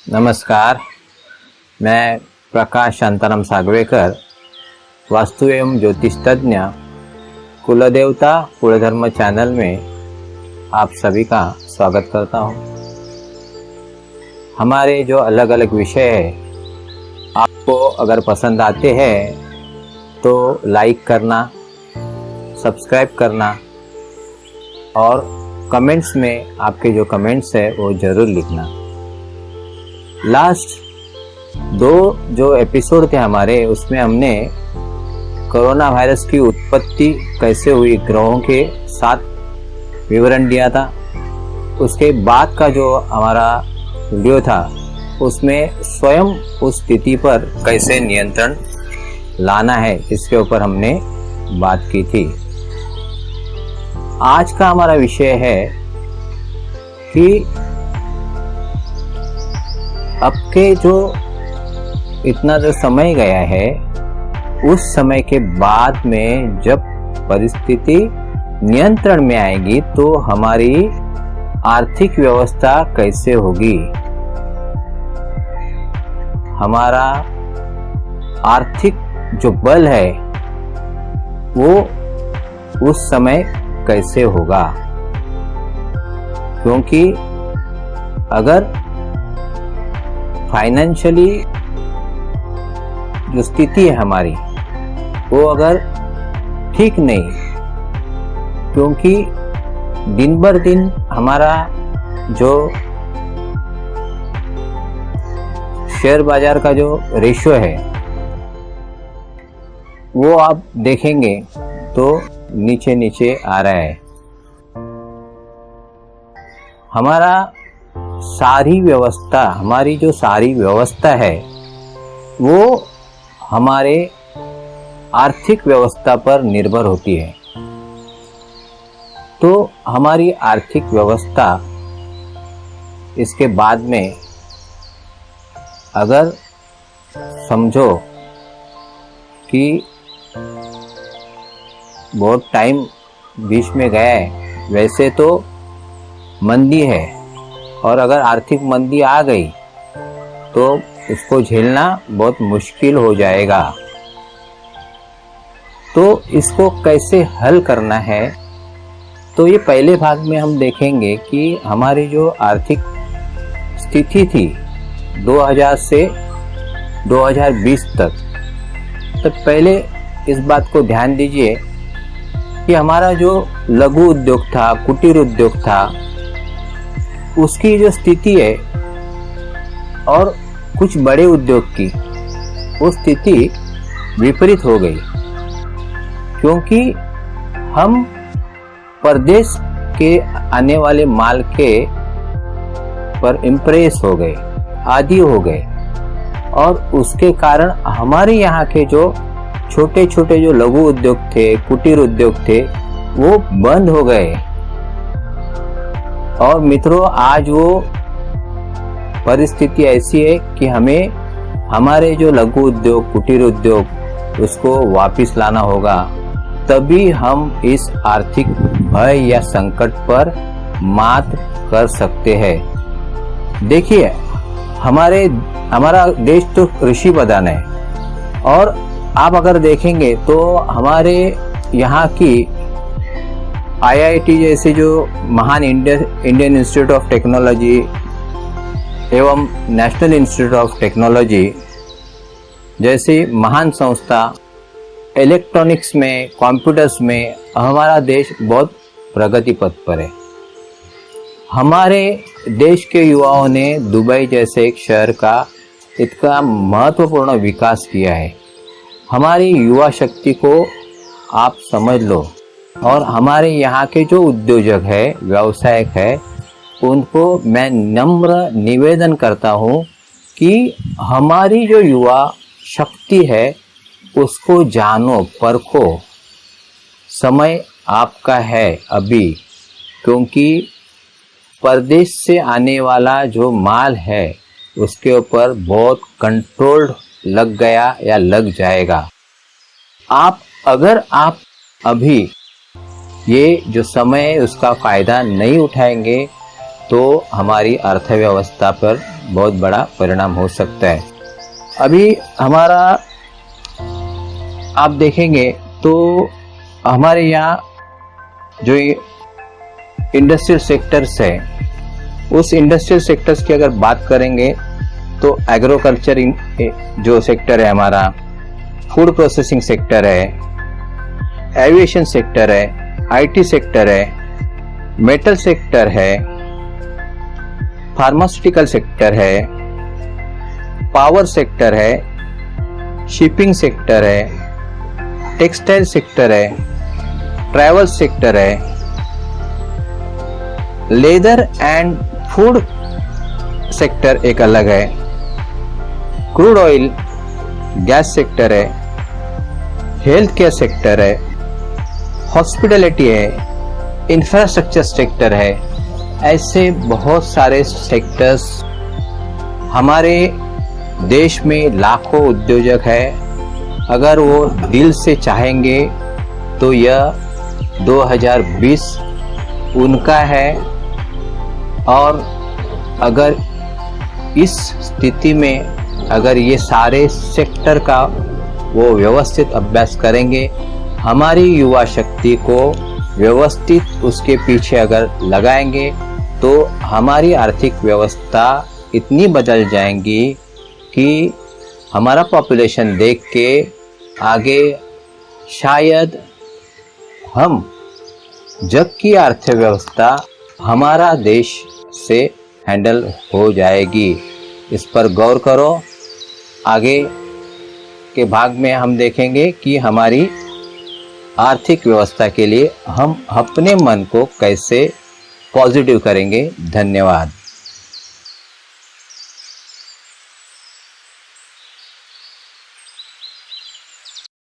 नमस्कार, मैं प्रकाश शांताराम सागवेकर, वास्तु एवं ज्योतिष तज्ञ, कुलदेवता कुलधर्म चैनल में आप सभी का स्वागत करता हूं। हमारे जो अलग अलग विषय है आपको अगर पसंद आते हैं तो लाइक करना, सब्सक्राइब करना और कमेंट्स में आपके जो कमेंट्स है वो ज़रूर लिखना। लास्ट 2 जो एपिसोड थे हमारे, उसमें हमने कोरोना वायरस की उत्पत्ति कैसे हुई ग्रहों के साथ विवरण दिया था। उसके बाद का जो हमारा वीडियो था उसमें स्वयं उस स्थिति पर कैसे नियंत्रण लाना है इसके ऊपर हमने बात की थी। आज का हमारा विषय है कि अब के जो इतना जो समय गया है, उस समय के बाद में जब परिस्थिति नियंत्रण में आएगी तो हमारी आर्थिक व्यवस्था कैसे होगी, हमारा आर्थिक जो बल है वो उस समय कैसे होगा। क्योंकि अगर फाइनेंशियली जो स्थिति है हमारी वो अगर ठीक नहीं, क्योंकि दिन बर दिन हमारा जो शेयर बाजार का जो रेशियो है वो आप देखेंगे तो नीचे नीचे आ रहा है। हमारी जो सारी व्यवस्था है वो हमारे आर्थिक व्यवस्था पर निर्भर होती है। तो हमारी आर्थिक व्यवस्था इसके बाद में अगर समझो कि बहुत टाइम बीच में गया है, वैसे तो मंदी है और अगर आर्थिक मंदी आ गई तो इसको झेलना बहुत मुश्किल हो जाएगा। तो इसको कैसे हल करना है, तो ये पहले भाग में हम देखेंगे कि हमारी जो आर्थिक स्थिति थी 2000 से 2020 तक, तो पहले इस बात को ध्यान दीजिए कि हमारा जो लघु उद्योग था, कुटीर उद्योग था, उसकी जो स्थिति है और कुछ बड़े उद्योग की वो स्थिति विपरीत हो गई। क्योंकि हम परदेश के आने वाले माल के पर इम्प्रेस हो गए, आदी हो गए, और उसके कारण हमारे यहाँ के जो छोटे छोटे जो लघु उद्योग थे, कुटीर उद्योग थे, वो बंद हो गए। और मित्रों, आज वो परिस्थिति ऐसी है कि हमें हमारे जो लघु उद्योग, कुटीर उद्योग, उसको वापस लाना होगा, तभी हम इस आर्थिक भय या संकट पर मात कर सकते हैं। देखिए, हमारा देश तो कृषि प्रधान है, और आप अगर देखेंगे तो हमारे यहाँ की IIT जैसे जो महान इंडियन इंस्टीट्यूट ऑफ टेक्नोलॉजी एवं नेशनल इंस्टीट्यूट ऑफ टेक्नोलॉजी जैसी महान संस्था, इलेक्ट्रॉनिक्स में, कंप्यूटर्स में हमारा देश बहुत प्रगति पथ पर है। हमारे देश के युवाओं ने दुबई जैसे एक शहर का इतना महत्वपूर्ण विकास किया है। हमारी युवा शक्ति को आप समझ लो, और हमारे यहाँ के जो उद्योजक है, व्यवसायक है, उनको मैं नम्र निवेदन करता हूँ कि हमारी जो युवा शक्ति है उसको जानो, परखो। समय आपका है अभी, क्योंकि परदेश से आने वाला जो माल है उसके ऊपर बहुत कंट्रोल लग गया या लग जाएगा। अगर आप अभी ये जो समय है उसका फ़ायदा नहीं उठाएंगे तो हमारी अर्थव्यवस्था पर बहुत बड़ा परिणाम हो सकता है। अभी हमारा आप देखेंगे तो हमारे यहाँ जो इंडस्ट्रियल सेक्टर्स है, उस इंडस्ट्रियल सेक्टर्स की अगर बात करेंगे तो एग्रीकल्चर जो सेक्टर है हमारा, फूड प्रोसेसिंग सेक्टर है, एविएशन सेक्टर है, आईटी सेक्टर है, मेटल सेक्टर है, फार्मास्यूटिकल सेक्टर है, पावर सेक्टर है, शिपिंग सेक्टर है, टेक्सटाइल सेक्टर है, ट्रैवल सेक्टर है, लेदर एंड फूड सेक्टर एक अलग है, क्रूड ऑयल गैस सेक्टर है, हेल्थ केयर सेक्टर है, हॉस्पिटैलिटी है, इंफ्रास्ट्रक्चर सेक्टर है। ऐसे बहुत सारे सेक्टर्स हमारे देश में लाखों उद्योजक है। अगर वो दिल से चाहेंगे तो यह 2020 उनका है। और अगर इस स्थिति में अगर ये सारे सेक्टर का वो व्यवस्थित अभ्यास करेंगे, हमारी युवा शक्ति को व्यवस्थित उसके पीछे अगर लगाएंगे तो हमारी आर्थिक व्यवस्था इतनी बदल जाएंगी कि हमारा पॉपुलेशन देख के आगे शायद हम जग की अर्थव्यवस्था हमारा देश से हैंडल हो जाएगी। इस पर गौर करो। आगे के भाग में हम देखेंगे कि हमारी आर्थिक व्यवस्था के लिए हम अपने मन को कैसे पॉजिटिव करेंगे। धन्यवाद।